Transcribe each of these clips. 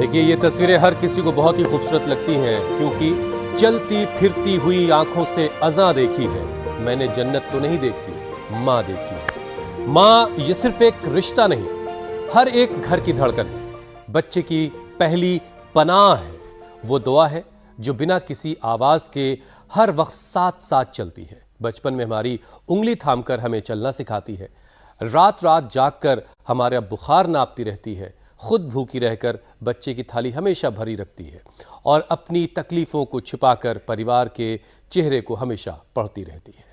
देखिए, ये तस्वीरें हर किसी को बहुत ही खूबसूरत लगती हैं, क्योंकि चलती फिरती हुई आंखों से अज़ां देखी है मैंने, जन्नत तो नहीं देखी, माँ देखी है। माँ ये सिर्फ एक रिश्ता नहीं, हर एक घर की धड़कन है, बच्चे की पहली पनाह है, वो दुआ है जो बिना किसी आवाज के हर वक्त साथ साथ चलती है। बचपन में हमारी उंगली थामकर हमें चलना सिखाती है, रात रात जागकर हमारा बुखार नापती रहती है, खुद भूखी रहकर बच्चे की थाली हमेशा भरी रखती है और अपनी तकलीफों को छिपाकर परिवार के चेहरे को हमेशा पढ़ती रहती है।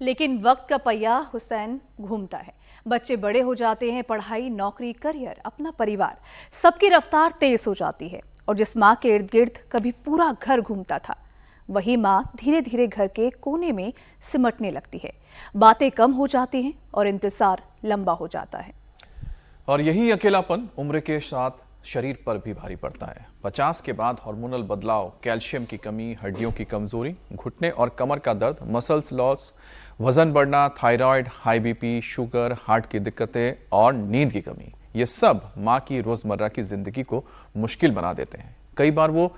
लेकिन वक्त का पहिया हुसैन घूमता है, बच्चे बड़े हो जाते हैं, पढ़ाई, नौकरी, करियर, अपना परिवार, सबकी रफ्तार तेज हो जाती है और जिस माँ के इर्द गिर्द कभी पूरा घर घूमता था, वही माँ धीरे धीरे घर के कोने में सिमटने लगती है, बातें कम हो जाती हैं और इंतजार लंबा हो जाता है। और यही अकेलापन उम्र के साथ शरीर पर भी भारी पड़ता है। 50 के बाद हार्मोनल बदलाव, कैल्शियम की कमी, हड्डियों की कमजोरी, घुटने और कमर का दर्द, मसल्स लॉस, वजन बढ़ना, thyroid, high BP, sugar, heart की दिक्कतें और नींद की कमी, ये सब माँ की रोजमर्रा की जिंदगी को मुश्किल बना देते हैं। कई बार वो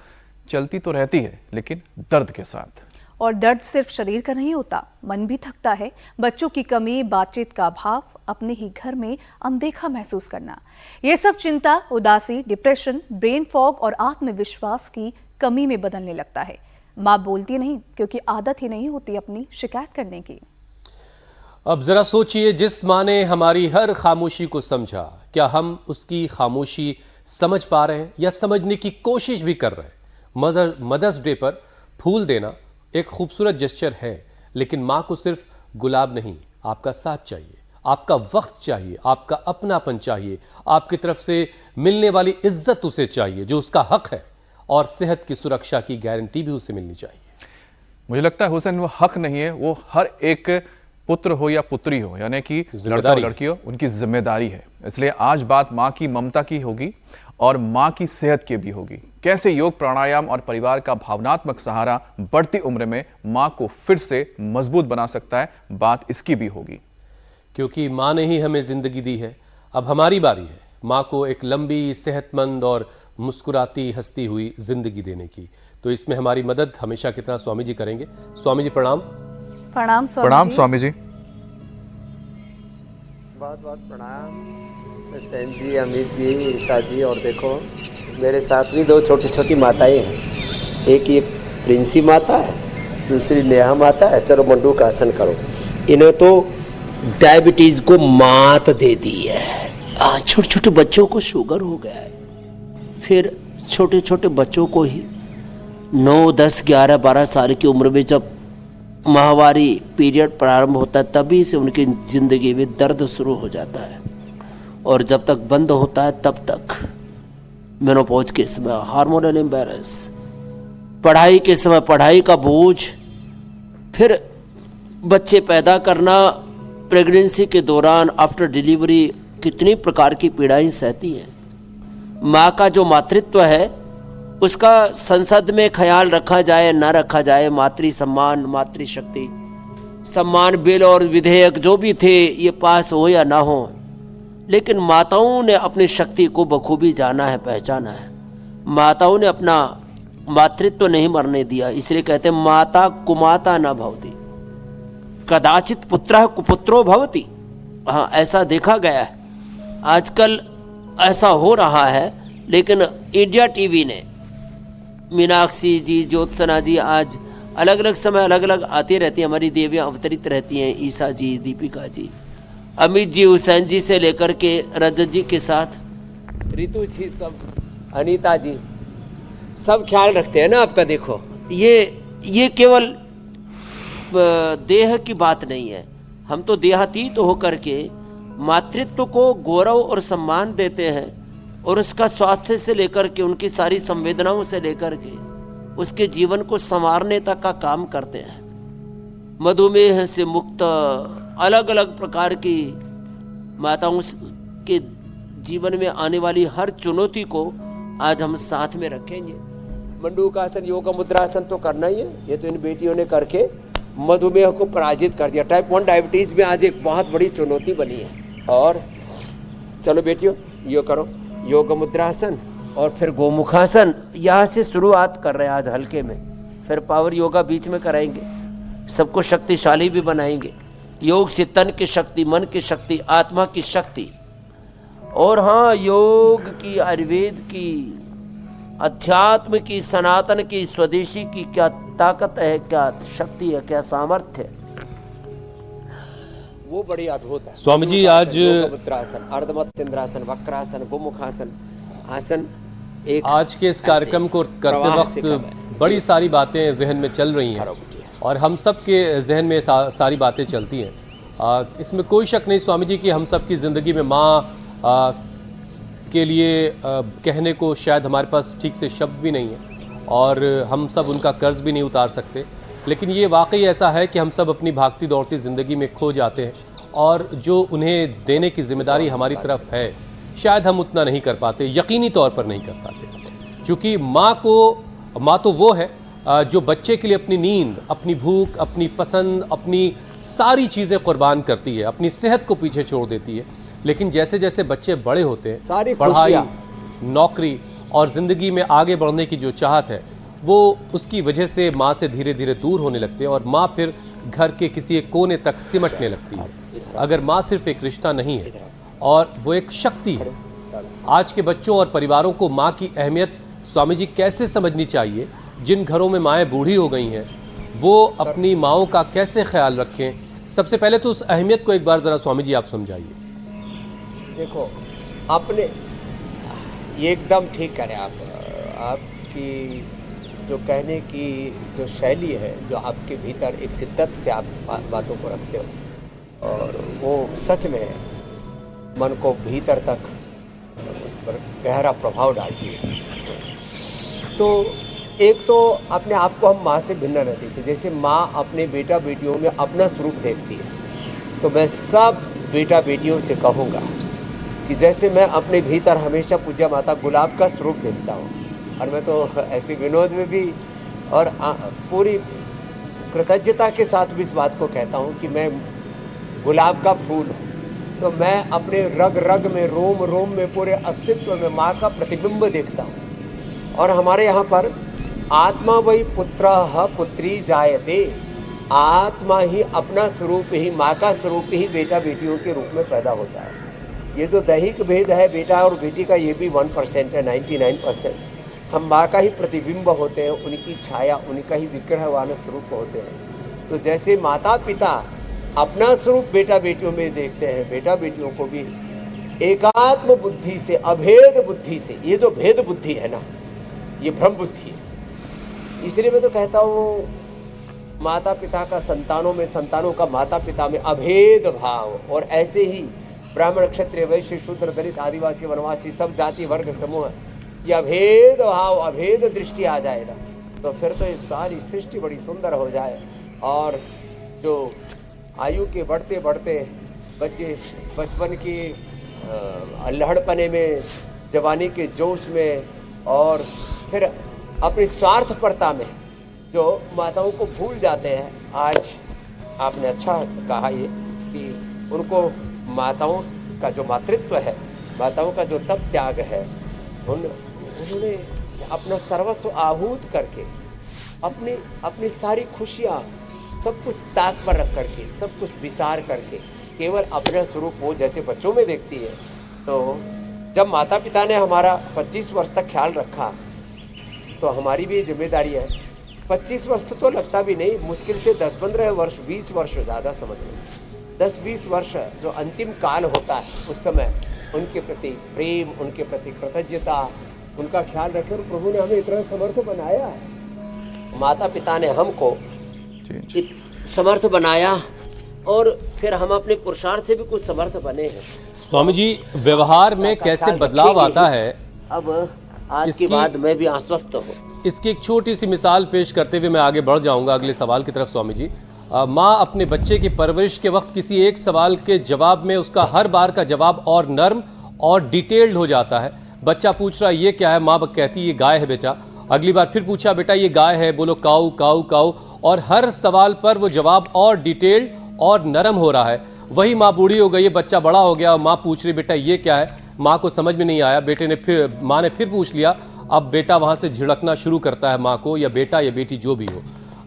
चलती तो रहती है, लेकिन दर्द के साथ। और दर्द सिर्फ शरीर का नहीं होता, मन भी थकता है। बच्चों की कमी, बातचीत का अभाव, अपने ही घर में अनदेखा महसूस करना, ये सब चिंता, उदासी, डिप्रेशन, ब्रेन फॉग और आत्मविश्वास की कमी में बदलने लगता है। माँ बोलती नहीं क्योंकि आदत ही नहीं होती अपनी शिकायत करने की। अब जरा सोचिए, जिस माँ ने हमारी हर खामोशी को समझा, क्या हम उसकी खामोशी समझ पा रहे हैं या समझने की कोशिश भी कर रहे हैं? मदर्स डे पर फूल देना एक खूबसूरत जेस्चर है, लेकिन माँ को सिर्फ गुलाब नहीं, आपका साथ चाहिए, आपका वक्त चाहिए, आपका अपनापन चाहिए, आपकी तरफ से मिलने वाली इज्जत उसे चाहिए जो उसका हक है, और सेहत की सुरक्षा की गारंटी भी उसे मिलनी चाहिए। मुझे लगता है हुसैन, वो हक नहीं है, वो हर एक पुत्र हो या पुत्री हो, यानी कि लड़का और लड़की हो, उनकी जिम्मेदारी है। इसलिए आज बात माँ की ममता की होगी और माँ की सेहत की भी होगी। कैसे योग, प्राणायाम और परिवार का भावनात्मक सहारा बढ़ती उम्र में माँ को फिर से मजबूत बना सकता है, बात इसकी भी होगी। क्योंकि माँ ने ही हमें जिंदगी दी है, अब हमारी बारी है माँ को एक लंबी, सेहतमंद और मुस्कुराती, हंसती हुई जिंदगी देने की। तो इसमें हमारी मदद हमेशा की तरह स्वामी जी करेंगे। स्वामी जी प्रणाम। प्रणाम स्वामी जी। बहुत बहुत प्रणाम हुसैन जी, अमित जी, ईसा जी। और देखो मेरे साथ भी दो छोटी छोटी माताएं हैं, एक ये प्रिंसी माता है, दूसरी नेहा माता है। चलो मंडू का आसन करो। इन्हें तो डायबिटीज को मात दे दी है। छोटे छोटे बच्चों को शुगर हो गया है, फिर छोटे छोटे बच्चों को ही 9, 10, 11, 12 साल की उम्र में जब माहवारी पीरियड प्रारंभ होता है, तभी से उनकी जिंदगी में दर्द शुरू हो जाता है और जब तक बंद होता है तब तक मेनोपॉज के समय हार्मोनल इम्बैलेंस, पढ़ाई के समय पढ़ाई का बोझ, फिर बच्चे पैदा करना, प्रेगनेंसी के दौरान, आफ्टर डिलीवरी कितनी प्रकार की पीड़ाएं सहती हैं। माँ का जो मातृत्व है उसका संसद में ख्याल रखा जाए ना रखा जाए, मातृ सम्मान, मातृशक्ति सम्मान बिल और विधेयक जो भी थे ये पास हो या ना हो, लेकिन माताओं ने अपनी शक्ति को बखूबी जाना है, पहचाना है। माताओं ने अपना मातृत्व नहीं मरने दिया, इसलिए कहते हैं माता कुमाता न भवति, कदाचित पुत्रः कुपुत्रो भवति। हाँ, ऐसा देखा गया है, आजकल ऐसा हो रहा है। लेकिन इंडिया टीवी ने मीनाक्षी जी, ज्योत्सना जी आज अलग अलग समय अलग अलग आती रहती हैं, हमारी देवियाँ अवतरित रहती हैं, ईसा जी, दीपिका जी, अमित जी, हुसैन जी से लेकर के रजत जी के साथ रितु जी, सब, अनीता जी, सब ख्याल रखते हैं ना आपका। देखो ये केवल देह की बात नहीं है, हम तो देहातीत होकर के मातृत्व को गौरव और सम्मान देते हैं और उसका स्वास्थ्य से लेकर के उनकी सारी संवेदनाओं से लेकर के उसके जीवन को संवारने तक का काम करते हैं। मधुमेह से मुक्त, अलग अलग प्रकार की माताओं के जीवन में आने वाली हर चुनौती को आज हम साथ में रखेंगे। मंडू का आसन, योग मुद्रासन तो करना ही है, ये तो इन बेटियों ने करके मधुमेह को पराजित कर दिया। टाइप 1 डायबिटीज में आज एक बहुत बड़ी चुनौती बनी है। और चलो बेटियों, यो करो योग मुद्रासन और फिर गोमुखासन यहाँ से शुरुआत कर रहे हैं आज हल्के में, फिर पावर योगा बीच में कराएंगे, सबको शक्तिशाली भी बनाएंगे। योग से तन की शक्ति, मन की शक्ति, आत्मा की शक्ति, और हाँ योग की, आयुर्वेद की, अध्यात्म की, सनातन की, स्वदेशी की क्या ताकत है, क्या शक्ति है, क्या सामर्थ्य है, वो बड़ी अद्भुत है। स्वामी जी आज मुद्रासन, अर्धमत चंद्रासन, वक्रासन, गोमुखासन आसन एक आज के इस कार्यक्रम को करते वक्त बड़ी सारी बातें जहन में चल रही हैं और हम सब के जहन में सारी बातें चलती हैं। इसमें कोई शक नहीं स्वामी जी कि हम सब की ज़िंदगी में माँ के लिए कहने को शायद हमारे पास ठीक से शब्द भी नहीं है और हम सब उनका कर्ज भी नहीं उतार सकते, लेकिन ये वाकई ऐसा है कि हम सब अपनी भागती दौड़ती ज़िंदगी में खो जाते हैं और जो उन्हें देने की जिम्मेदारी हमारी तरफ है शायद हम उतना नहीं कर पाते, यकीनी तौर पर नहीं कर पाते। क्योंकि माँ तो वो है जो बच्चे के लिए अपनी नींद, अपनी भूख, अपनी पसंद, अपनी सारी चीज़ें कुर्बान करती है, अपनी सेहत को पीछे छोड़ देती है। लेकिन जैसे जैसे बच्चे बड़े होते हैं, पढ़ाई, नौकरी और ज़िंदगी में आगे बढ़ने की जो चाहत है वो उसकी वजह से माँ से धीरे धीरे दूर होने लगते हैं और माँ फिर घर के किसी एक कोने तक सिमटने लगती है। अगर माँ सिर्फ एक रिश्ता नहीं है और वो एक शक्ति है। आज के बच्चों और परिवारों को माँ की अहमियत स्वामी जी कैसे समझनी चाहिए? जिन घरों में माएँ बूढ़ी हो गई हैं वो अपनी माँओं का कैसे ख्याल रखें? सबसे पहले तो उस अहमियत को एक बार ज़रा स्वामी जी आप समझाइए। देखो, अपने ये एकदम ठीक करें आपकी जो कहने की जो शैली है, जो आपके भीतर एक शिद्दत से आप बातों को रखते हो और वो सच में मन को भीतर तक उस पर गहरा प्रभाव डालती है। तो एक तो अपने आप को हम माँ से भिन्न रहती थी, जैसे माँ अपने बेटा बेटियों में अपना स्वरूप देखती है, तो मैं सब बेटा बेटियों से कहूँगा कि जैसे मैं अपने भीतर हमेशा पूज्य माता गुलाब का स्वरूप देखता हूँ, और मैं तो ऐसे विनोद में भी और पूरी कृतज्ञता के साथ भी इस बात को कहता हूँ कि मैं गुलाब का फूल हूँ, तो मैं अपने रग रग में, रोम रोम में, पूरे अस्तित्व में माँ का प्रतिबिंब देखता हूँ। और हमारे यहाँ पर आत्मा वही पुत्रः पुत्री जायते, आत्मा ही अपना स्वरूप ही, माँ का स्वरूप ही बेटा बेटियों के रूप में पैदा होता है। ये जो दैहिक भेद है बेटा और बेटी का, ये भी 1% है, 99% हम माँ का ही प्रतिबिंब होते हैं, उनकी छाया, उनका ही विग्रहवान स्वरूप होते हैं। तो जैसे माता पिता अपना स्वरूप बेटा बेटियों में देखते हैं, बेटा बेटियों को भी एकात्म बुद्धि से, अभेद बुद्धि से, ये जो भेद बुद्धि है ना, ये भ्रम बुद्धि है। इसलिए मैं तो कहता हूँ माता पिता का संतानों में, संतानों का माता पिता में अभेद भाव, और ऐसे ही ब्राह्मण, क्षत्रिय, वैश्य, शूद्र, दलित, आदिवासी, वनवासी, सब जाति वर्ग समूह, ये अभेद भाव, अभेद दृष्टि आ जाएगा तो फिर तो ये सारी सृष्टि बड़ी सुंदर हो जाए। और जो आयु के बढ़ते बढ़ते बच्चे बचपन की अल्हड़पने में, जवानी के जोश में, और फिर अपनी स्वार्थपरता में जो माताओं को भूल जाते हैं। आज आपने अच्छा कहा ये कि उनको माताओं का जो मातृत्व है, माताओं का जो तप त्याग है, उन्होंने अपना सर्वस्व आहूत करके अपनी सारी खुशियाँ सब कुछ ताक पर रख करके, सब कुछ विसार करके केवल अपना स्वरूप वो जैसे बच्चों में देखती है। तो जब माता पिता ने हमारा 25 वर्ष तक ख्याल रखा तो हमारी भी जिम्मेदारी है। 25 वर्ष तो लगता भी नहीं, मुश्किल से 10-15 वर्ष, 20 वर्ष ज़्यादा समझ लो, 10-20 वर्ष जो अंतिम काल होता है, उस समय उनके प्रति प्रेम, उनके प्रति कृतज्ञता, उनका ख्याल रखें। और प्रभु ने हमें इतना समर्थ बनाया है, माता पिता ने हमको समर्थ बनाया, और फिर हम अपने पुरुषार्थ से भी कुछ समर्थ बने हैं। स्वामी जी, व्यवहार में कैसे बदलाव आता है, अब आज के बाद मैं भी आश्वस्त हूँ। इसकी एक छोटी सी मिसाल पेश करते हुए मैं आगे बढ़ जाऊंगा अगले सवाल की तरफ। स्वामी जी, माँ अपने बच्चे की परवरिश के वक्त किसी एक सवाल के जवाब में उसका हर बार का जवाब और नर्म और डिटेल्ड हो जाता है। बच्चा पूछ रहा है ये क्या है, माँ कहती है ये गाय है बेटा। अगली बार फिर पूछा बेटा ये गाय है, बोलो काऊ काऊ काऊ, और हर सवाल पर वो जवाब और डिटेल्ड और नरम हो रहा है। वही माँ बूढ़ी हो गई है, बच्चा बड़ा हो गया और माँ पूछ रही बेटा ये क्या है, माँ को समझ में नहीं आया, माँ ने फिर पूछ लिया। अब बेटा वहाँ से झिड़कना शुरू करता है माँ को, या बेटा या बेटी जो भी हो।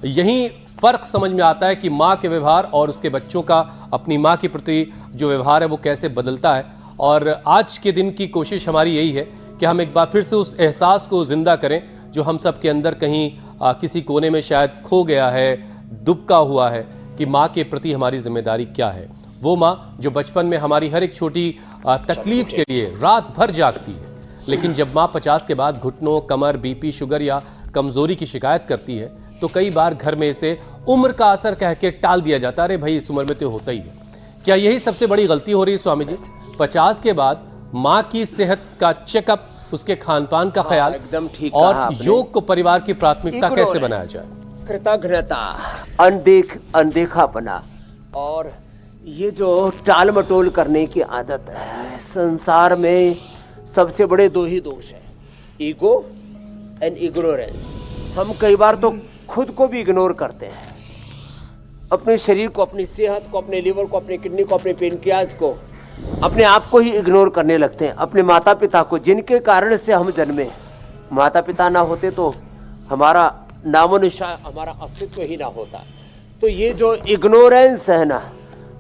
यही फर्क समझ में आता है कि माँ के व्यवहार और उसके बच्चों का अपनी माँ के प्रति जो व्यवहार है वो कैसे बदलता है। और आज के दिन की कोशिश हमारी यही है कि हम एक बार फिर से उस एहसास को जिंदा करें जो हम सब के अंदर कहीं किसी कोने में शायद खो गया है, दुबका हुआ है, कि माँ के प्रति हमारी जिम्मेदारी क्या है। वो माँ जो बचपन में हमारी हर एक छोटी तकलीफ के लिए रात भर जागती है, लेकिन जब माँ 50 के बाद घुटनों, कमर, बीपी, शुगर या कमजोरी की शिकायत करती है तो कई बार घर में इसे उम्र का असर कह के टाल दिया जाता है। अरे भाई, इस उम्र में तो होता ही है। क्या यही सबसे बड़ी गलती हो रही है स्वामी जी? 50 के बाद माँ की सेहत का चेकअप, उसके खान पान का ख्याल, एकदम ठीक और कहा आपने। योग को परिवार की प्राथमिकता कैसे बनाया जाए? कृतज्ञता, अनदेखापना और ये जो टाल मटोल करने की आदत है, संसार में सबसे बड़े दो ही दोष हैं, ईगो एंड इग्नोरेंस। हम कई बार तो खुद को भी इग्नोर करते हैं, अपने शरीर को, अपनी सेहत को, अपने लीवर को, अपनी किडनी को, अपने पेनक्रियाज को, अपने आप को ही इग्नोर करने लगते हैं, अपने माता पिता को, जिनके कारण से हम जन्मे। माता पिता ना होते तो हमारा नामो निशान, हमारा अस्तित्व ही ना होता। तो ये जो इग्नोरेंस है ना,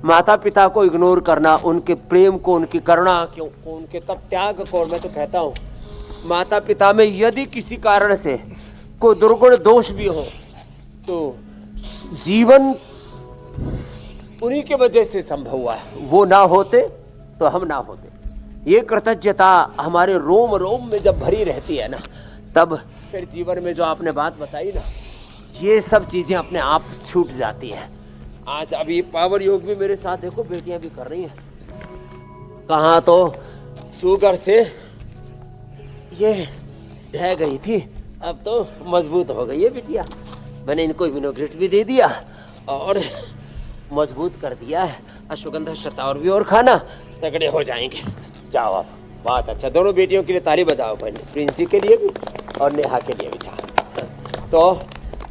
माता पिता को इग्नोर करना, उनके प्रेम को, उनकी करुणा को, उनके तब त्याग को, और मैं तो कहता हूँ माता पिता में यदि किसी कारण से कोई दुर्गुण दोष भी हो तो जीवन उन्हीं के वजह से संभव हुआ है। वो ना होते तो हम ना होते। ये कृतज्ञता हमारे रोम रोम में जब भरी रहती है ना, तब फिर जीवन में जो आपने बात बताई ना, ये सब चीजें अपने आप छूट जाती हैं। आज अभी पावर योग भी मेरे साथ देखो बेटियां भी कर रही हैं। कहाँ तो शुगर से ये ढह गई थी, अब तो मजबूत हो गई है बिटिया। मैंने इनको विनोग्रेट भी दे दिया और मजबूत कर दिया है। अश्वगंधा शतावर भी और खाना, तगड़े हो जाएंगे। जाओ अब, बहुत अच्छा। दोनों बेटियों के लिए ताली बजाओ पहले, प्रिंसी के लिए भी और नेहा के लिए भी। जाओ। तो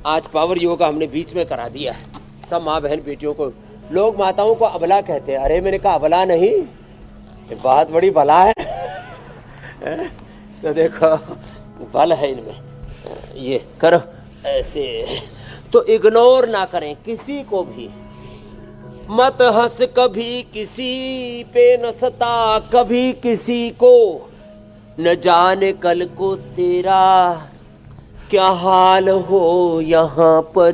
आज पावर योगा हमने बीच में करा दिया है। सब माँ बहन बेटियों को, लोग माताओं को अबला कहते हैं। अरे मैंने कहा अबला नहीं, ये बहुत बड़ी बला है। तो देखो बल है इनमें। ये करो ऐसे, तो इग्नोर ना करें किसी को भी। मत हंस कभी किसी पे न सता कभी किसी को, न जाने कल को तेरा क्या हाल हो यहाँ पर।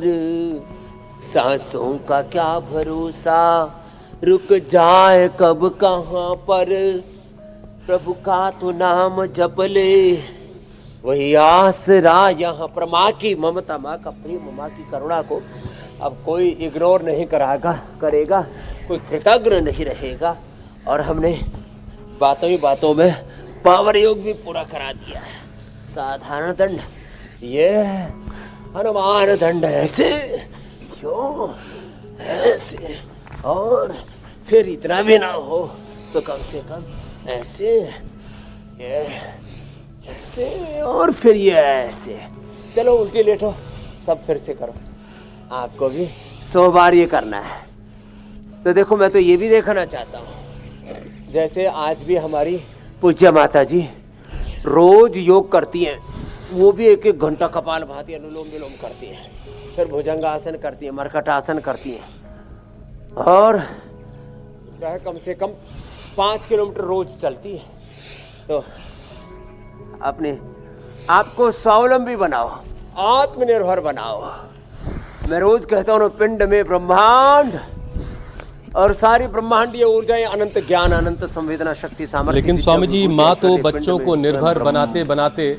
सांसों का क्या भरोसा, रुक जाए कब कहाँ पर। प्रभु का तो नाम जप ले, वही आसरा यहाँ पर। माँ की ममता, माँ का प्रेम, माँ की करुणा को अब कोई इग्नोर नहीं करेगा, कोई कृतज्ञ नहीं रहेगा। और हमने बातों ही बातों में पावर योग भी पूरा करा दिया है। साधारण दंड, ये हनुमान दंड ऐसे, क्यों ऐसे, और फिर इतना भी ना हो तो कम से कम ऐसे, ये ऐसे, और फिर ये ऐसे। चलो उल्टी लेटो, सब फिर से करो। आपको भी 100 बार ये करना है। तो देखो, मैं तो ये भी देखना चाहता हूँ, जैसे आज भी हमारी पूज्य माता जी रोज योग करती हैं, वो भी 1-1 घंटा कपालभाति, अनुलोम विलोम करती हैं, फिर भुजंगासन करती हैं, मरकटासन करती हैं, और कम से कम 5 किलोमीटर रोज चलती है। तो अपने आपको स्वावलंबी बनाओ, आत्मनिर्भर बनाओ। मैं रोज कहता हूँ, पिंड में ब्रह्मांड और सारी ब्रह्मांडीय ऊर्जाएं, अनंत ज्ञान, अनंत संवेदना शक्ति, सामर्थ्य। लेकिन स्वामी जी, माँ तो बच्चों को निर्भर बनाते बनाते,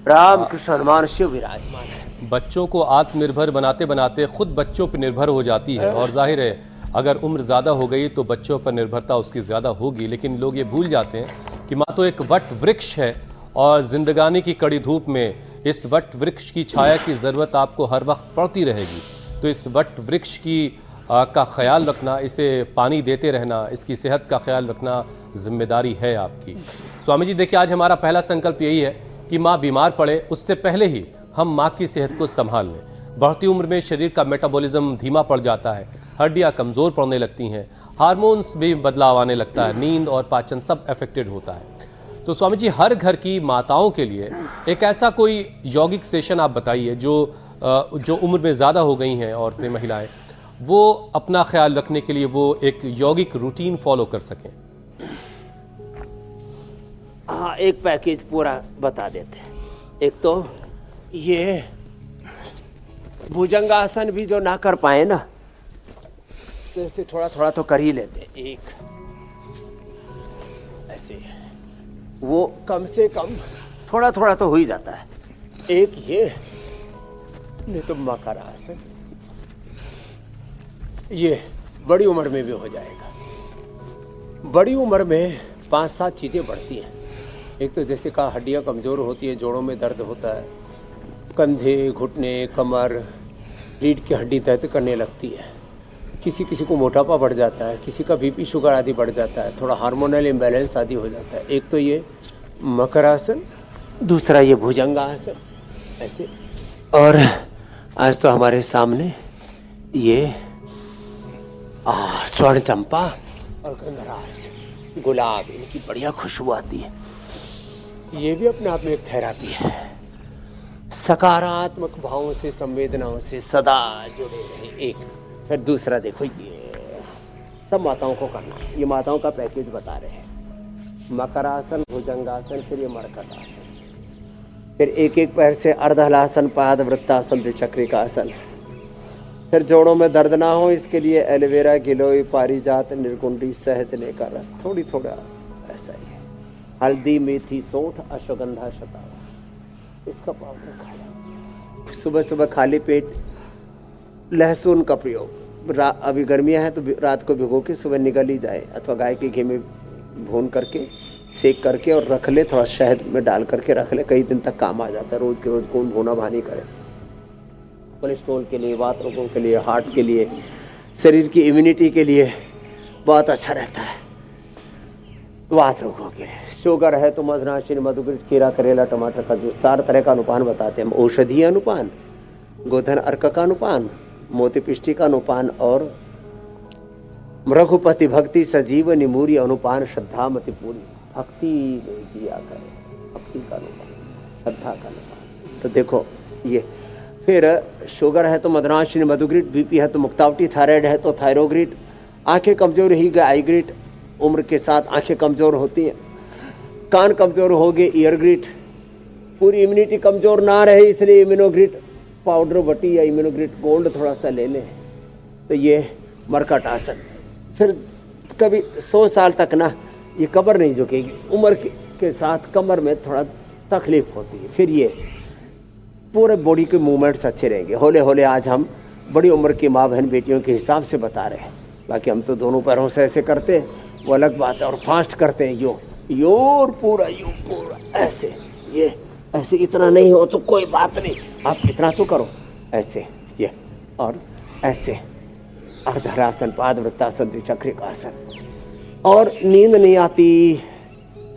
राम कृष्ण हनुमान शिव विराजमान है। बच्चों को आत्मनिर्भर बनाते बनाते खुद बच्चों पर निर्भर हो जाती है। और जाहिर है, अगर उम्र ज़्यादा हो गई तो बच्चों पर निर्भरता उसकी ज़्यादा होगी। लेकिन लोग ये भूल जाते हैं कि माँ तो एक वट वृक्ष है, और जिंदगानी की कड़ी धूप में इस वट वृक्ष की छाया की ज़रूरत आपको हर वक्त पड़ती रहेगी। तो इस वट वृक्ष का ख्याल रखना, इसे पानी देते रहना, इसकी सेहत का ख्याल रखना जिम्मेदारी है आपकी। स्वामी जी देखिए, आज हमारा पहला संकल्प यही है कि माँ बीमार पड़े उससे पहले ही हम माँ की सेहत को संभाल लें। बढ़ती उम्र में शरीर का मेटाबॉलिज्म धीमा पड़ जाता है, हड्डियाँ कमज़ोर पड़ने लगती हैं, हार्मोन्स भी बदलाव आने लगता है, नींद और पाचन सब अफेक्टेड होता है। तो स्वामी जी, हर घर की माताओं के लिए एक ऐसा कोई यौगिक सेशन आप बताइए जो उम्र में ज़्यादा हो गई हैं औरतें, महिलाएं, वो अपना ख्याल रखने के लिए वो एक यौगिक रूटीन फॉलो कर सकें। हाँ, एक पैकेज पूरा बता देते हैं। एक तो ये भुजंगासन भी जो ना कर पाए ना, तो ऐसे थोड़ा थोड़ा तो कर ही लेते हैं। एक ऐसे वो कम से कम थोड़ा थोड़ा तो हो ही जाता है। एक ये, नहीं तो मकरासन, ये बड़ी उम्र में भी हो जाएगा। बड़ी उम्र में 5-7 चीज़ें बढ़ती हैं। एक तो जैसे कहा, हड्डियाँ कमज़ोर होती है, जोड़ों में दर्द होता है, कंधे, घुटने, कमर, रीढ़ की हड्डी दर्द करने लगती है। किसी किसी को मोटापा बढ़ जाता है, किसी का बीपी शुगर आदि बढ़ जाता है, थोड़ा हार्मोनल इम्बैलेंस आदि हो जाता है। एक तो ये मकरासन, दूसरा ये भुजंगासन ऐसे। और आज तो हमारे सामने ये स्वर्ण चंपा और गंधराज, गुलाब, इनकी बढ़िया खुशबू आती है। ये भी अपने आप में एक थेरापी है। सकारात्मक भावों से, संवेदनाओं से सदा जुड़े रहे। एक, फिर दूसरा देखो, ये सब माताओं को करना है। ये माताओं का पैकेज बता रहे हैं। मकरासन, भुजंगासन, फिर ये मरकटासन, फिर एक एक पैर से अर्धहलासन, पाद वृत्तासन, द्विचक्रिका आसन। फिर जोड़ों में दर्द ना हो, इसके लिए एलोवेरा, गिलोय, पारिजात, निर्गुंडी, सहजने का रस, थोड़ी थोड़ा ऐसा ही है। हल्दी, मेथी, सौंठ, अश्वगंधा, शतावरी, इसका पाउडर खाया। सुबह सुबह खाली पेट लहसुन का प्रयोग, अभी गर्मियाँ हैं तो रात को भिगो के सुबह निगल ही जाए, अथवा गाय के घी में भून करके, सेक करके और रख ले, थोड़ा शहद में डाल करके रख ले, कई दिन तक काम आ जाता है। रोज के रोज कौन भूना भानी करे। कोलेस्ट्रॉल के लिए, वात रोगों के लिए, हार्ट के लिए, शरीर की इम्यूनिटी के लिए बहुत अच्छा रहता है। वात रोगों के शुगर है तो मधुनाशिनी, मधुकृत, खीरा, करेला, टमाटर का जूस, 4 तरह का अनुपान बताते हैं हम। औषधीय अनुपान, गोधन अर्क का अनुपान, मोती पिष्टी का अनुपान और रघुपति भक्ति सजीव निमूरी अनुपान, श्रद्धा मति पूरी, भक्ति में जिया करे, भक्ति का अनुपान, श्रद्धा का अनुपान। तो देखो ये, फिर शुगर है तो मधुनाशिनी, मधुग्रिट, बीपी है तो मुक्तावटी, थायराइड है तो थायरोग्रिट, आंखें कमजोर ही गए आईग्रिट, उम्र के साथ आंखें कमजोर होती हैं, कान कमजोर हो गए ईयरग्रिट, पूरी इम्यूनिटी कमजोर ना रहे इसलिए इम्यूनोग्रिट पाउडर बटी या इम्यूनोग्रिट गोल्ड थोड़ा सा ले लें, तो ये मरकटासन। फिर कभी 100 साल तक ना ये कमर नहीं झुकेगी, उम्र के साथ कमर में थोड़ा तकलीफ होती है। फिर ये पूरे बॉडी के मूवमेंट्स अच्छे रहेंगे। होले होले आज हम बड़ी उम्र की माँ बहन बेटियों के हिसाब से बता रहे हैं, बाकी हम तो दोनों पैरों से ऐसे करते हैं, वो अलग बात है। और फास्ट करते हैं, यो और पूरा ऐसे, ये ऐसे इतना नहीं हो तो कोई बात नहीं, आप इतना तो करो ऐसे, ये और ऐसे, अर्धहलासन, पाद वृत्तासन, द्विचक्रिकासन। और नींद नहीं आती,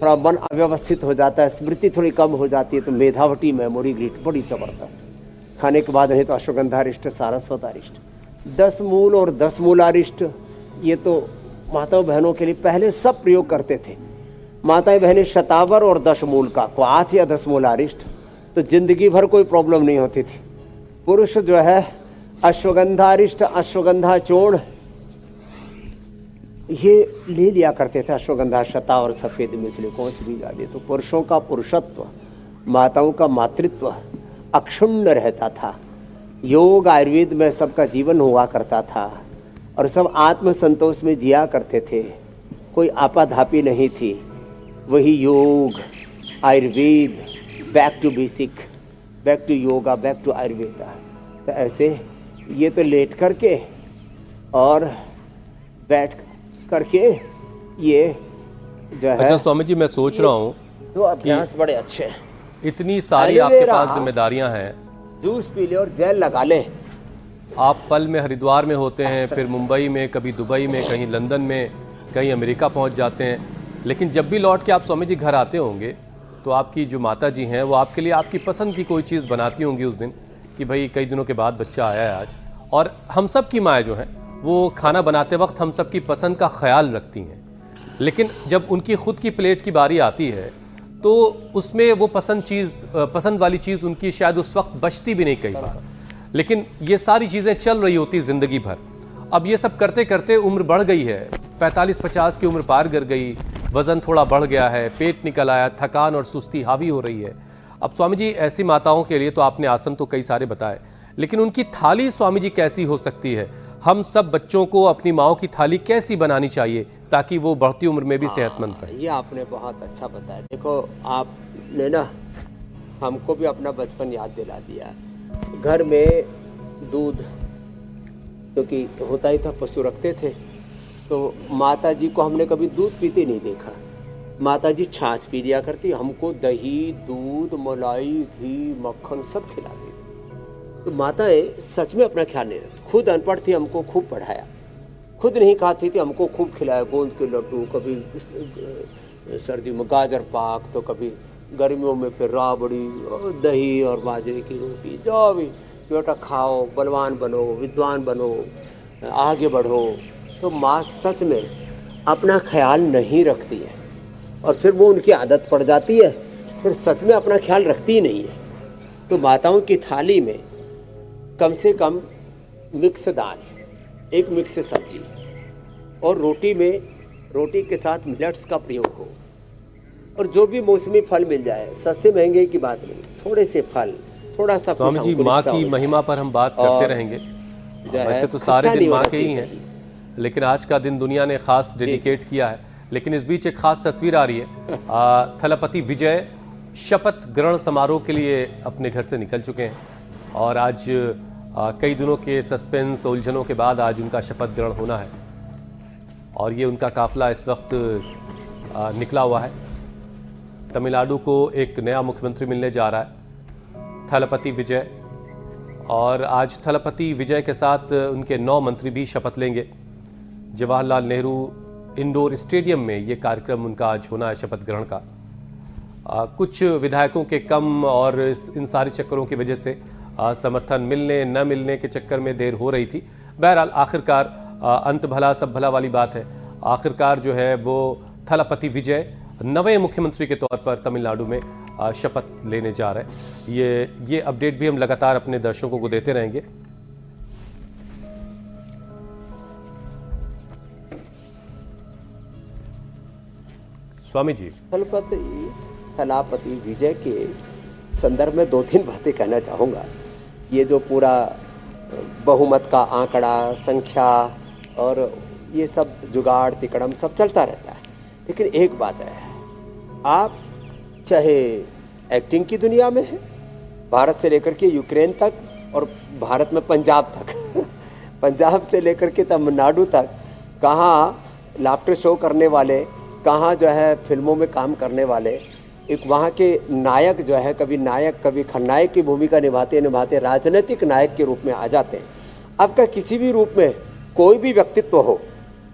थोड़ा मन अव्यवस्थित हो जाता है, स्मृति थोड़ी कम हो जाती है, तो मेधावटी, मेमोरी ग्रिट बड़ी जबरदस्त। खाने के बाद नहीं तो अश्वगंधारिष्ट, सारस्वतारिष्ट, 10 मूल और 10 मूलारिष्ट, ये तो माताओं बहनों के लिए पहले सब प्रयोग करते थे। माताएं बहनें शतावर और 10 मूल का, क्वाथ या 10 मूलारिष्ट, तो जिंदगी भर कोई प्रॉब्लम नहीं होती थी। पुरुष जो है अश्वगंधारिष्ट, अश्वगंधा चूर्ण ये ले लिया करते थे, अश्वगंधा, शता और सफेद मिश्री, कौन सी भी जाती। तो पुरुषों का पुरुषत्व, माताओं का मातृत्व अक्षुण्ण रहता था। योग आयुर्वेद में सबका जीवन हुआ करता था और सब आत्म संतोष में जिया करते थे, कोई आपाधापी नहीं थी। वही योग आयुर्वेद, back to basic, back to yoga, back to ayurveda. तो ऐसे ये तो लेट करके और बैठ करके ये जो है। अच्छा स्वामी जी, मैं सोच रहा हूँ तो अभ्यास बड़े अच्छे हैं। इतनी सारी आपके पास जिम्मेदारियां हैं, जूस पी ले और जेल लगा ले। आप पल में हरिद्वार में होते हैं, फिर मुंबई में, कभी दुबई में, कहीं लंदन में, कहीं अमेरिका पहुंच जाते हैं, लेकिन जब भी लौट के आप स्वामी जी घर आते होंगे तो आपकी जो माता जी हैं वो आपके लिए आपकी पसंद की कोई चीज़ बनाती होंगी उस दिन, कि भाई कई दिनों के बाद बच्चा आया है आज। और हम सब की माएँ जो हैं वो खाना बनाते वक्त हम सब की पसंद का ख्याल रखती हैं, लेकिन जब उनकी खुद की प्लेट की बारी आती है तो उसमें वो पसंद वाली चीज़ उनकी शायद उस वक्त बचती भी नहीं कई बार। लेकिन ये सारी चीज़ें चल रही होती ज़िंदगी भर। अब ये सब करते करते उम्र बढ़ गई है, 45-50 की उम्र पार कर गई, वज़न थोड़ा बढ़ गया है, पेट निकल आया, थकान और सुस्ती हावी हो रही है। अब स्वामी जी, ऐसी माताओं के लिए तो आपने आसन तो कई सारे बताए, लेकिन उनकी थाली स्वामी जी कैसी हो सकती है? हम सब बच्चों को अपनी माओ की थाली कैसी बनानी चाहिए ताकि वो बढ़ती उम्र में भी सेहतमंद रहे? ये आपने बहुत अच्छा बताया। देखो, आपने ना हमको भी अपना बचपन याद दिला दिया। घर में दूध क्योंकि होता ही था, पशु रखते थे, तो माता जी को हमने कभी दूध पीते नहीं देखा। माता जी छाछ पी लिया करती, हमको दही, दूध, मलाई, घी, मक्खन सब खिलाती थी। तो माताएं सच में अपना ख्याल नहीं रखती। खुद अनपढ़ थी, हमको खूब पढ़ाया, खुद नहीं खाती थी, हमको खूब खिलाया। गोंद के लड्डू, कभी सर्दी में गाजर पाक, तो कभी गर्मियों में फिर राबड़ी और दही और बाजरे की रोटी। जो भी बेटा खाओ, बलवान बनो, विद्वान बनो, आगे बढ़ो। तो माँ सच में अपना ख्याल नहीं रखती है, और फिर वो उनकी आदत पड़ जाती है, फिर सच में अपना ख्याल रखती ही नहीं है। तो माताओं की थाली में कम से कम मिक्स दाल, एक मिक्स सब्जी, और रोटी के साथ मिलेट्स का प्रयोग हो, और जो भी मौसमी फल मिल जाए, सस्ते महंगे की बात नहीं, थोड़े से फल, थोड़ा सा। स्वामी जी, माँ की महिमा पर हम बात करते रहेंगे। वैसे तो सारे दिन माँ के ही हैं, लेकिन आज का दिन दुनिया ने खास डेडिकेट किया है। लेकिन इस बीच एक खास तस्वीर आ रही है। थलपति विजय शपथ ग्रहण समारोह के लिए अपने घर से निकल चुके हैं, और आज कई दिनों के सस्पेंस, उलझनों के बाद आज उनका शपथ ग्रहण होना है, और ये उनका काफिला इस वक्त निकला हुआ है। तमिलनाडु को एक नया मुख्यमंत्री मिलने जा रहा है, थलपति विजय, और आज थलपति विजय के साथ उनके 9 मंत्री भी शपथ लेंगे। जवाहरलाल नेहरू इंडोर स्टेडियम में ये कार्यक्रम उनका आज होना है, शपथ ग्रहण का। कुछ विधायकों के कम और इन सारे चक्करों की वजह से समर्थन मिलने न मिलने के चक्कर में देर हो रही थी। बहरहाल आखिरकार अंत भला सब भला वाली बात है। आखिरकार जो है वो थलपति विजय नवे मुख्यमंत्री के तौर पर तमिलनाडु में शपथ लेने जा रहे हैं। ये अपडेट भी हम लगातार अपने दर्शकों को देते रहेंगे। स्वामी जी, थलापति विजय के संदर्भ में 2-3 बातें कहना चाहूँगा। ये जो पूरा बहुमत का आंकड़ा, संख्या और ये सब जुगाड़ तिकड़म सब चलता रहता है, लेकिन एक बात है, आप चाहे एक्टिंग की दुनिया में है, भारत से लेकर के यूक्रेन तक, और भारत में पंजाब तक पंजाब से लेकर के तमिलनाडु तक, कहाँ लाफ्टर शो करने वाले, कहाँ जो है फिल्मों में काम करने वाले, एक वहाँ के नायक जो है, कभी नायक कभी खलनायक की भूमिका निभाते निभाते राजनीतिक नायक के रूप में आ जाते हैं। आपका किसी भी रूप में कोई भी व्यक्तित्व हो,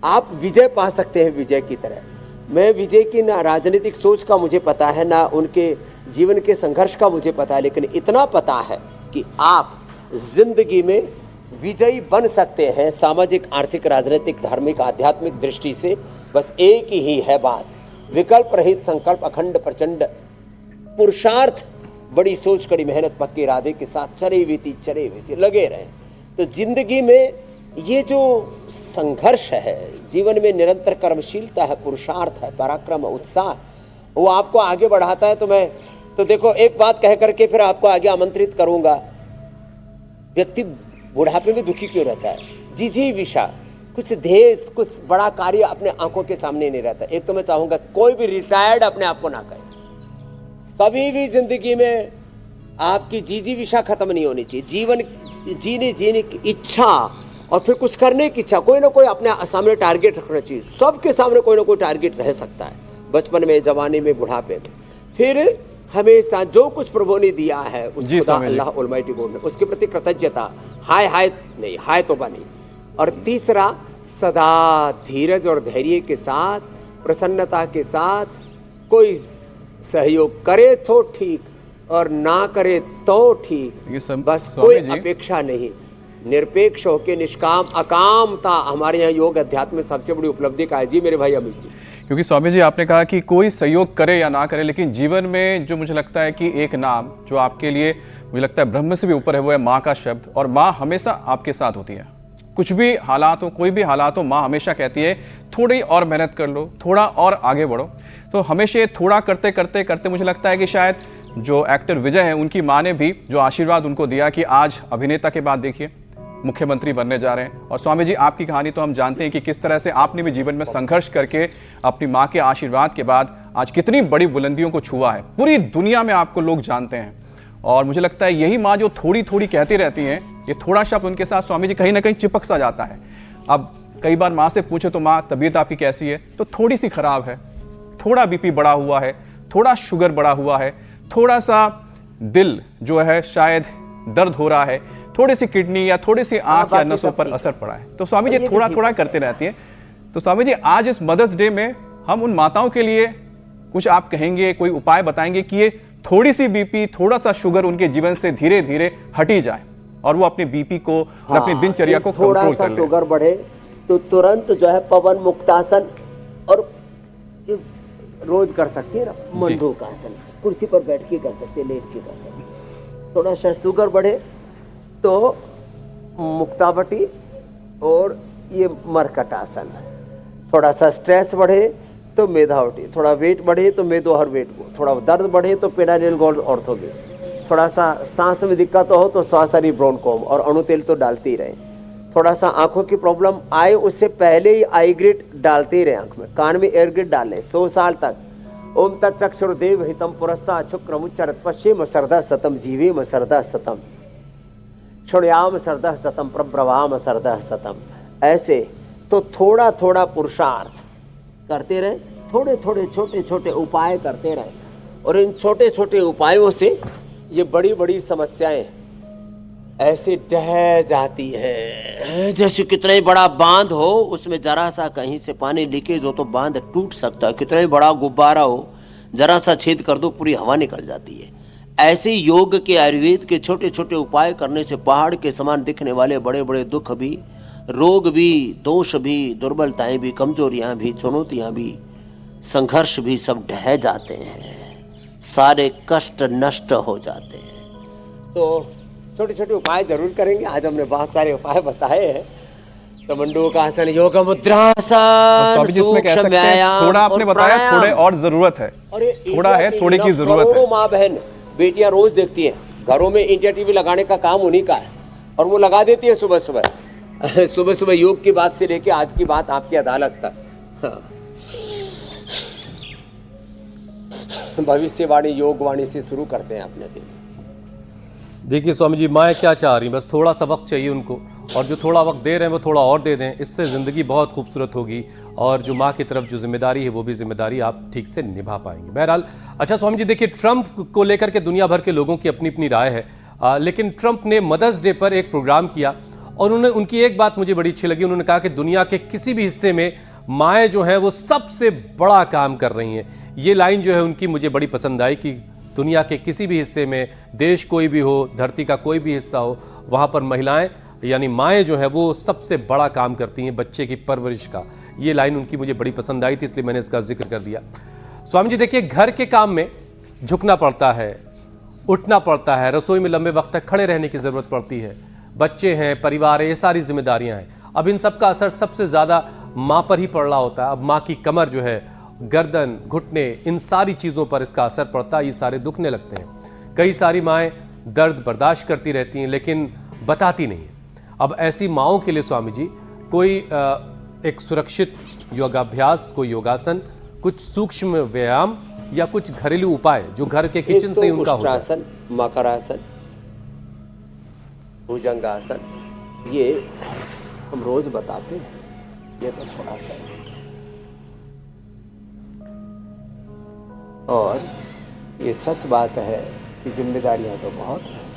आप विजय पा सकते हैं विजय की तरह। मैं विजय की ना राजनीतिक सोच का मुझे पता है, ना उनके जीवन के संघर्ष का मुझे पता है, लेकिन इतना पता है कि आप जिंदगी में विजयी बन सकते हैं, सामाजिक, आर्थिक, राजनीतिक, धार्मिक, आध्यात्मिक दृष्टि से। बस एक ही है बात, विकल्प रहित संकल्प, अखंड प्रचंड पुरुषार्थ, बड़ी सोच, कड़ी मेहनत, पक्के इरादे के साथ चरे बीती लगे रहें। तो जिंदगी में ये जो संघर्ष है, जीवन में निरंतर कर्मशीलता है, पुरुषार्थ है, पराक्रम, उत्साह, वो आपको आगे बढ़ाता है। तो देखो, एक बात कह करके फिर आपको आगे आमंत्रित करूंगा। व्यक्ति बुढ़ापे में दुखी क्यों रहता है? जी विषा, कुछ ध्येय, कुछ बड़ा कार्य अपने आंखों के सामने नहीं रहता। एक तो मैं चाहूंगा कोई भी रिटायर्ड अपने आप को ना करे। कभी भी जिंदगी में आपकी जी विषा खत्म नहीं होनी चाहिए। जीवन जीने की इच्छा और फिर कुछ करने की इच्छा, कोई ना कोई अपने सामने टारगेट रखना चाहिए। सबके सामने कोई ना कोई टारगेट रह सकता है, बचपन में, जवानी में, बुढ़ापे में। फिर हमेशा जो कुछ प्रभु ने दिया है उसको अल्लाह ऑलमाइटी गॉड ने, उसके प्रति कृतज्ञता, हाय तो बनी। और तीसरा, सदा धीरज और धैर्य के साथ, प्रसन्नता के साथ, कोई सहयोग करे तो ठीक और ना करे तो ठीक, बस कोई अपेक्षा नहीं, निरपेक्ष होके निष्काम, अकामता हमारे यहाँ योग अध्यात्म में सबसे बड़ी उपलब्धि का है। जी मेरे भाई अमित जी। क्योंकि स्वामी जी आपने कहा कि कोई सहयोग करे या ना करे, लेकिन जीवन में जो मुझे लगता है कि एक नाम जो आपके लिए मुझे लगता है ब्रह्म से भी ऊपर है, वो है माँ का शब्द। और माँ हमेशा आपके साथ होती है, कुछ भी हालात हो, कोई भी हालात हो, माँ हमेशा कहती है थोड़ी और मेहनत कर लो, थोड़ा और आगे बढ़ो। तो हमेशा थोड़ा करते करते करते मुझे लगता है कि शायद जो एक्टर विजय हैं उनकी माँ ने भी जो आशीर्वाद उनको दिया कि आज अभिनेता के बाद देखिए मुख्यमंत्री बनने जा रहे हैं। और स्वामी जी आपकी कहानी तो हम जानते हैं कि किस तरह से आपने भी जीवन में संघर्ष करके अपनी माँ के आशीर्वाद के बाद आज कितनी बड़ी बुलंदियों को छुआ है। पूरी दुनिया में आपको लोग जानते हैं। और मुझे लगता है यही माँ जो थोड़ी थोड़ी कहती रहती हैं, ये थोड़ा शब्द उनके साथ स्वामी जी कहीं ना कहीं चिपक सा जाता है। अब कई बार माँ से पूछे तो माँ तबीयत आपकी कैसी है, तो थोड़ी सी खराब है, थोड़ा बीपी बढ़ा हुआ है, थोड़ा शुगर बढ़ा हुआ है, थोड़ा सा दिल जो है शायद दर्द हो रहा है, थोड़ी सी किडनी या थोड़ी सी आंख या नसों पर असर पड़ा है। तो स्वामी जी थोड़ा थोड़ा करते रहती हैं। तो स्वामी जी आज इस मदर्स डे में हम उन माताओं के लिए कुछ आप कहेंगे, कोई उपाय बताएंगे कि ये थोड़ी सी बीपी, थोड़ा सा शुगर उनके जीवन से धीरे धीरे हटी जाए और वो अपने बीपी को और अपनी दिनचर्या को कंट्रोल कर ले। थोड़ा सा शुगर बढ़े तो तुरंत जो है पवन मुक्तासन और रोज कर सकते हैं ना, मंडूकासन, कुर्सी पर बैठ के कर सकते, लेट के कर सकते। थोड़ा सा शुगर बढ़े तो मुक्तावटी और ये मरकटासन। थोड़ा सा स्ट्रेस बढ़े तो मेधावटी, थोड़ा वेट बढ़े तो मेदोहर वेट को, थोड़ा दर्द बढ़े तो पेडानियल गोल्ड ऑर्थोगे, थोड़ा सा सांस में दिक्कत हो तो श्वासरी ब्रोनकोम और अणु तेल तो डालते ही रहे। थोड़ा सा आंखों की प्रॉब्लम आए उससे पहले ही आई ग्रिड डालते ही रहे आंख में, कान में एयर ग्रिड डाल लें 100 साल तक। ओम तत्चक्षुर्देव हितम पुरस्ता शुक्रमुच्चरत पश्चिम सरदा सतम जीवेम सरदा सतम क्षुण्याम सरदा सतम प्रब्रवाम सरदा सतम। ऐसे तो थोड़ा थोड़ा पुरुषार्थ करते रहे, थोड़े थोड़े छोटे छोटे उपाय करते रहे और इन छोटे छोटे उपायों से ये बड़ी बड़ी समस्याएं ऐसे ढह जाती है। जैसे कितना ही बड़ा बांध हो, उसमें जरा सा कहीं से पानी लीकेज हो तो बांध टूट सकता है। कितना ही बड़ा गुब्बारा हो, जरा सा छेद कर दो पूरी हवा निकल जाती है। ऐसे योग के, आयुर्वेद के छोटे छोटे उपाय करने से पहाड़ के समान दिखने वाले बड़े बड़े दुख भी, रोग भी, दोष भी, दुर्बलताएं भी, कमजोरियां भी, चुनौतियां भी, संघर्ष भी सब ढह जाते हैं, सारे कष्ट नष्ट हो जाते हैं। तो छोटे छोटे उपाय जरूर करेंगे। आज हमने बहुत सारे उपाय बताए हैं। तो मंडूकासन, योग मुद्रासन, सूक्ष्म व्यायाम, थोड़ा आपने बताया, थोड़े और जरूरत है, थोड़ा है, थोड़े की जरूरत है। माँ बहन बेटियां रोज देखती हैं, घरों में इंडिया टीवी लगाने का काम उन्हीं का है और वो लगा देती है सुबह सुबह सुबह सुबह योग की बात से लेके आज की बात आपकी अदालत तक। हाँ। भविष्यवाणी योगवाणी से शुरू करते हैं अपने दिन। देखिए स्वामी जी, माएँ क्या चाह रही, बस थोड़ा सा वक्त चाहिए उनको, और जो थोड़ा वक्त दे रहे हैं वो थोड़ा और दे दें, इससे ज़िंदगी बहुत खूबसूरत होगी और जो माँ की तरफ जो जिम्मेदारी है वो भी जिम्मेदारी आप ठीक से निभा पाएंगे। बहरहाल अच्छा स्वामी जी, देखिए ट्रंप को लेकर के दुनिया भर के लोगों की अपनी अपनी राय है, लेकिन ट्रंप ने मदर्स डे पर एक प्रोग्राम किया और उन्होंने, उनकी एक बात मुझे बड़ी अच्छी लगी, उन्होंने कहा कि दुनिया के किसी भी हिस्से में माएँ जो हैं वो सबसे बड़ा काम कर रही हैं। ये लाइन जो है उनकी मुझे बड़ी पसंद आई कि दुनिया के किसी भी हिस्से में, देश कोई भी हो, धरती का कोई भी हिस्सा हो, वहाँ पर महिलाएं यानी माएँ जो है वो सबसे बड़ा काम करती हैं बच्चे की परवरिश का। ये लाइन उनकी मुझे बड़ी पसंद आई थी, इसलिए मैंने इसका जिक्र कर दिया। स्वामी जी देखिए, घर के काम में झुकना पड़ता है, उठना पड़ता है, रसोई में लंबे वक्त तक खड़े रहने की ज़रूरत पड़ती है, बच्चे हैं, परिवार है, ये सारी जिम्मेदारियाँ हैं। अब इन सब का असर सबसे ज़्यादा माँ पर ही पड़ रहा होता है। अब माँ की कमर जो है, गर्दन, घुटने, इन सारी चीज़ों पर इसका असर पड़ता है, ये सारे दुखने लगते हैं। कई सारी माएँ दर्द बर्दाश्त करती रहती हैं लेकिन बताती नहीं हैं। अब ऐसी माँओं के लिए स्वामी जी कोई एक सुरक्षित योगाभ्यास, कोई योगासन, कुछ सूक्ष्म व्यायाम या कुछ घरेलू उपाय जो घर के किचन से ही उनका हो जाए? मकरासन, भुजंगासन, ये हम रोज बताते हैं, ये तो थोड़ा सा। और ये सच बात है कि जिम्मेदारियां तो बहुत हैं,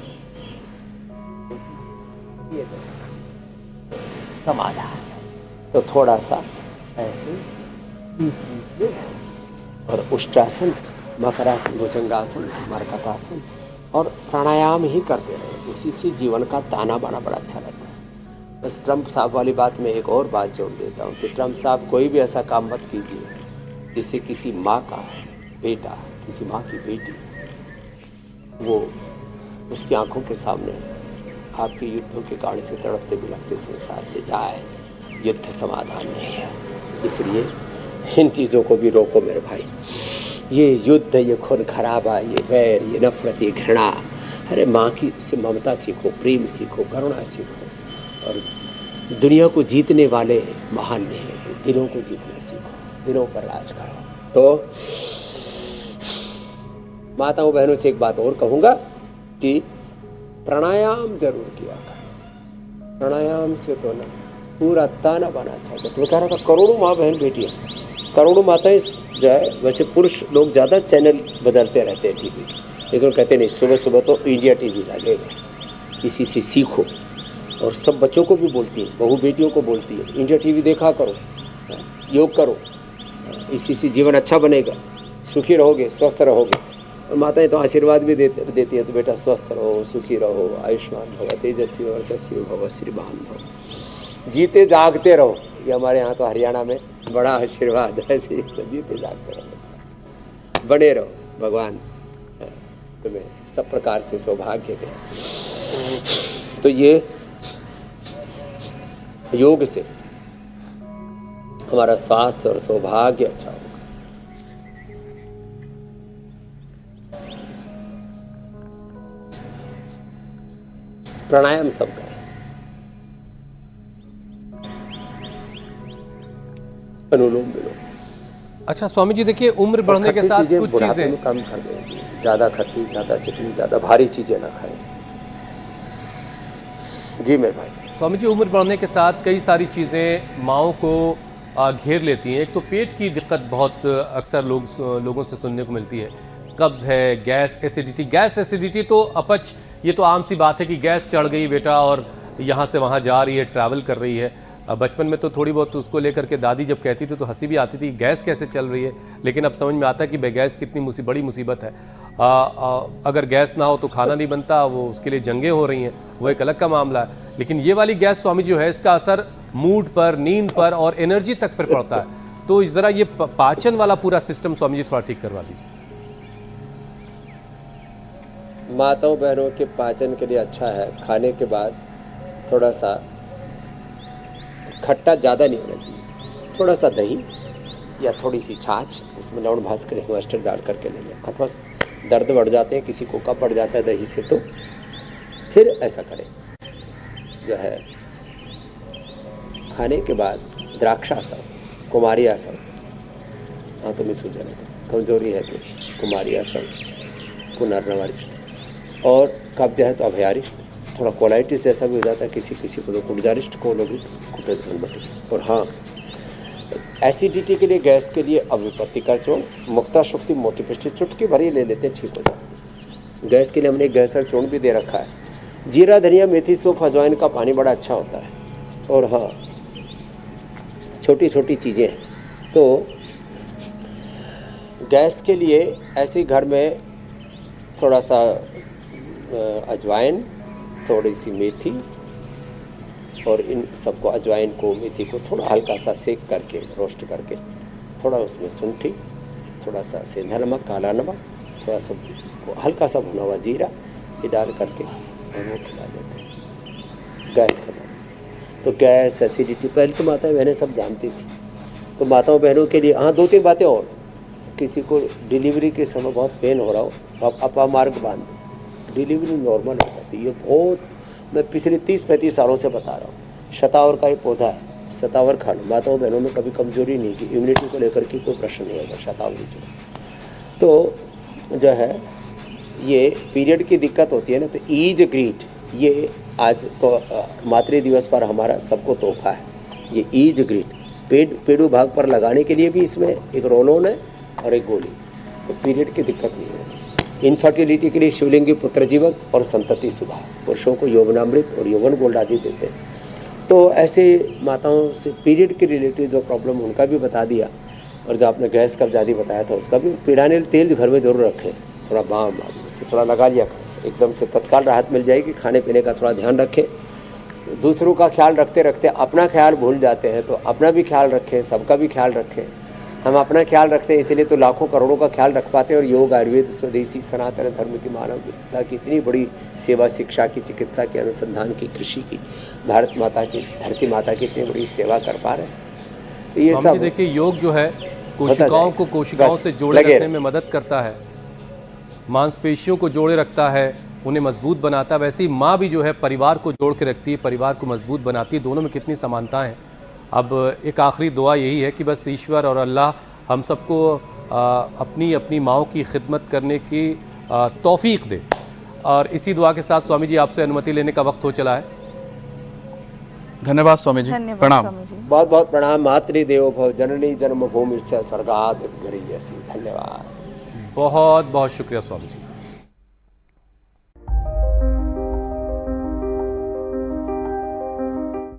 ये तो समाधान तो थोड़ा सा ऐसे और उष्ट्रासन, मकरासन, भुजंगासन, मरकटासन और प्राणायाम ही करते रहे, उसी से जीवन का ताना बाना बड़ा अच्छा रहता है। बस ट्रंप साहब वाली बात में एक और बात जोड़ देता हूँ कि ट्रंप साहब कोई भी ऐसा काम मत कीजिए जिससे किसी माँ का बेटा, किसी माँ की बेटी, वो उसकी आंखों के सामने आपके युद्धों के गाड़े से तड़पते बिलखते संसार से जाए, युद्ध समाधान नहीं है। इसलिए इन चीज़ों को भी रोको मेरे भाई। ये युद्ध, ये खून खराबा, ये वैर, ये नफरत, ये घृणा, अरे माँ की से ममता सीखो, प्रेम सीखो, करुणा सीखो। और दुनिया को जीतने वाले महान नहीं है, दिलों को जीतना सीखो, दिलों पर राज करो। तो माताओं बहनों से एक बात और कहूँगा कि प्राणायाम जरूर किया करो। प्राणायाम से तो ना पूरा ताना बना चाहिए। तो मैं कह रहा था करोड़ों माँ बहन बेटियाँ, करोड़ों माताएं जो है, वैसे पुरुष लोग ज़्यादा चैनल बदलते रहते हैं टीवी के, लेकिन कहते नहीं सुबह सुबह तो इंडिया टीवी लगेगा, इसी से सीखो। और सब बच्चों को भी बोलती है, बहू बेटियों को बोलती है, इंडिया टीवी देखा करो, योग करो, इसी से जीवन अच्छा बनेगा, सुखी रहोगे, स्वस्थ रहोगे। और माताएं तो आशीर्वाद भी देती है, तो बेटा स्वस्थ रहो, सुखी रहो, आयुष्मान भव, तेजस्वी वर्चस्वी भव, श्रीमान भव, जीते जागते रहो। ये हमारे यहाँ तो हरियाणा में बड़ा आशीर्वाद है, जीते जागते रहो, बने रहो, भगवान तुम्हें सब प्रकार से सौभाग्य दे। तो ये योग से हमारा स्वास्थ्य और सौभाग्य अच्छा होगा। प्राणायाम सब करें। अनुलोम विलोम। अच्छा स्वामी जी, देखिए उम्र बढ़ने के साथ कुछ चीजें कम कर दें जी, ज़्यादा खट्टी, ज़्यादा चिकनी, ज़्यादा भारी चीज़ें ना खाएं। जी मेरे भाई। स्वामी जी, उम्र बढ़ने के साथ कई सारी चीज़ें माओं को घेर लेती हैं। एक तो पेट की दिक्कत बहुत अक्सर लोगों से सुनने को मिलती है, कब्ज़ है, गैस एसिडिटी। गैस एसिडिटी तो अपच, ये तो आम सी बात है कि गैस चढ़ गई बेटा और यहाँ से वहाँ जा रही है, ट्रैवल कर रही है। बचपन में तो थोड़ी बहुत उसको लेकर के दादी जब कहती थी तो हंसी भी आती थी, गैस कैसे चल रही है, लेकिन अब समझ में आता है कि गैस कितनी बड़ी मुसीबत है। अगर गैस ना हो तो खाना नहीं बनता, वो उसके लिए जंगें हो रही हैं, वो एक अलग का मामला है। लेकिन ये वाली गैस स्वामी जो है, इसका असर मूड पर, नींद पर और एनर्जी तक पर पड़ता है। तो ज़रा ये पाचन वाला पूरा सिस्टम स्वामी जी थोड़ा ठीक करवा दीजिए। माताओं बहनों के पाचन के लिए अच्छा है, खाने के बाद थोड़ा सा खट्टा ज़्यादा नहीं होना चाहिए, थोड़ा सा दही या थोड़ी सी छाछ, उसमें लवण भास्कर या मस्टर्ड डाल करके ले लें। अथवा दर्द बढ़ जाते हैं, किसी को कफ बढ़ जाता है दही से, तो फिर ऐसा करें जो है, खाने के बाद द्राक्षासन, कुमारी आसन, आंखों में सूजन है तो, कमजोरी है तो कुमारी आसन, पुनर्नवारिष्ट, और कब्ज है तो अभयारिष्ट। थोड़ा कोलाइटिस जैसा भी हो जाता है किसी को, तो कुब्जारिष्ट को लोग कुटज घनबटी। और हाँ, एसिडिटी के लिए, गैस के लिए अविपत्तिकर चूर्ण, मुक्ता शुक्ति, मोतीपिष्टी चुटकी भरी ले लेते हैं, ठीक हो जाता है। गैस के लिए हमने एक गैसर चूर्ण भी दे रखा है। जीरा, धनिया, मेथी, सौंफ, अजवाइन का पानी बड़ा अच्छा होता है। और हाँ, छोटी छोटी चीज़ें हैं। तो गैस के लिए ऐसे घर में थोड़ा सा अजवाइन, थोड़ी सी मेथी, और इन सबको, अजवाइन को, मेथी को थोड़ा हल्का सा सेक करके, रोस्ट करके, थोड़ा उसमें शुंठी, थोड़ा सा सेंधा नमक, काला नमक, थोड़ा सा हल्का सा भुना हुआ जीरा, ये डाल करके और वो खिला देते हैं, गैस खत्म। तो गैस, एसिडिटी पहले तो माताएं बहनें सब जानती थी। तो माताओं बहनों के लिए हाँ, 2-3 बातें और। किसी को डिलीवरी के समय बहुत पेन हो रहा हो तो आप अपामार्ग बांध दो, डिलीवरी नॉर्मल हो जाती है। ये बहुत, मैं पिछले 30-35 सालों से बता रहा हूँ। शतावर का एक पौधा है, शतावर खा लो, माताओं बहनों में कभी कमजोरी नहीं की, इम्यूनिटी को लेकर के कोई प्रश्न नहीं होगा। शतावरी तो जो है, ये पीरियड की दिक्कत होती है ना, तो ईज ग्रीट, ये आज तो मातृ दिवस पर हमारा सबको तोहफा है। ये ईज ग्रीट पेड़ू भाग पर लगाने के लिए भी इसमें एक रोल ऑन है और एक गोली, तो पीरियड की दिक्कत नहीं होगी। इनफर्टिलिटी के लिए शिवलिंगी पुत्र जीवक और संतति सुधार, पुरुषों को यौवनामृत और यौवन गोल्ड आदि देते हैं। तो ऐसे माताओं से पीरियड के रिलेटेड जो प्रॉब्लम, उनका भी बता दिया। और जो आपने गैस कब्ज आदि बताया था, उसका भी पीड़ाने तेल घर में ज़रूर रखें, थोड़ा बाम से थोड़ा लगा लिया, एकदम से तत्काल राहत मिल जाएगी। खाने पीने का थोड़ा ध्यान रखें, दूसरों का ख्याल रखते रखते अपना ख्याल भूल जाते हैं, तो अपना भी ख्याल रखें, सबका भी ख्याल रखें। हम अपना ख्याल रखते हैं, इसलिए तो लाखों करोड़ों का ख्याल रख पाते हैं। और योग, आयुर्वेद, स्वदेशी सनातन धर्म की, मानवता की इतनी बड़ी सेवा, शिक्षा की, चिकित्सा की, अनुसंधान की, कृषि की, भारत माता की, धरती माता की इतनी बड़ी सेवा कर पा रहे हैं। तो ये स्वामी जी सब देखिए, योग जो है कोशिकाओं को कोशिकाओं बस से जोड़े लगे रखने में मदद करता है, मांसपेशियों को जोड़े रखता है, उन्हें मजबूत बनाता है। वैसे ही माँ भी जो है परिवार को जोड़ के रखती है, परिवार को मजबूत बनाती है। दोनों में कितनी समानताएं हैं। अब एक आखिरी दुआ यही है कि बस ईश्वर और अल्लाह हम सबको अपनी अपनी माँओं की खिदमत करने की तौफीक दे। और इसी दुआ के साथ स्वामी जी आपसे अनुमति लेने का वक्त हो चला है। धन्यवाद स्वामी जी, धन्यवाद प्रणाम। स्वामी जी। बहुत बहुत प्रणाम। मातृदेवो भव, जननी जन्मभूमि स्वर्गात् गरीयसी। धन्यवाद। बहुत बहुत शुक्रिया स्वामी जी।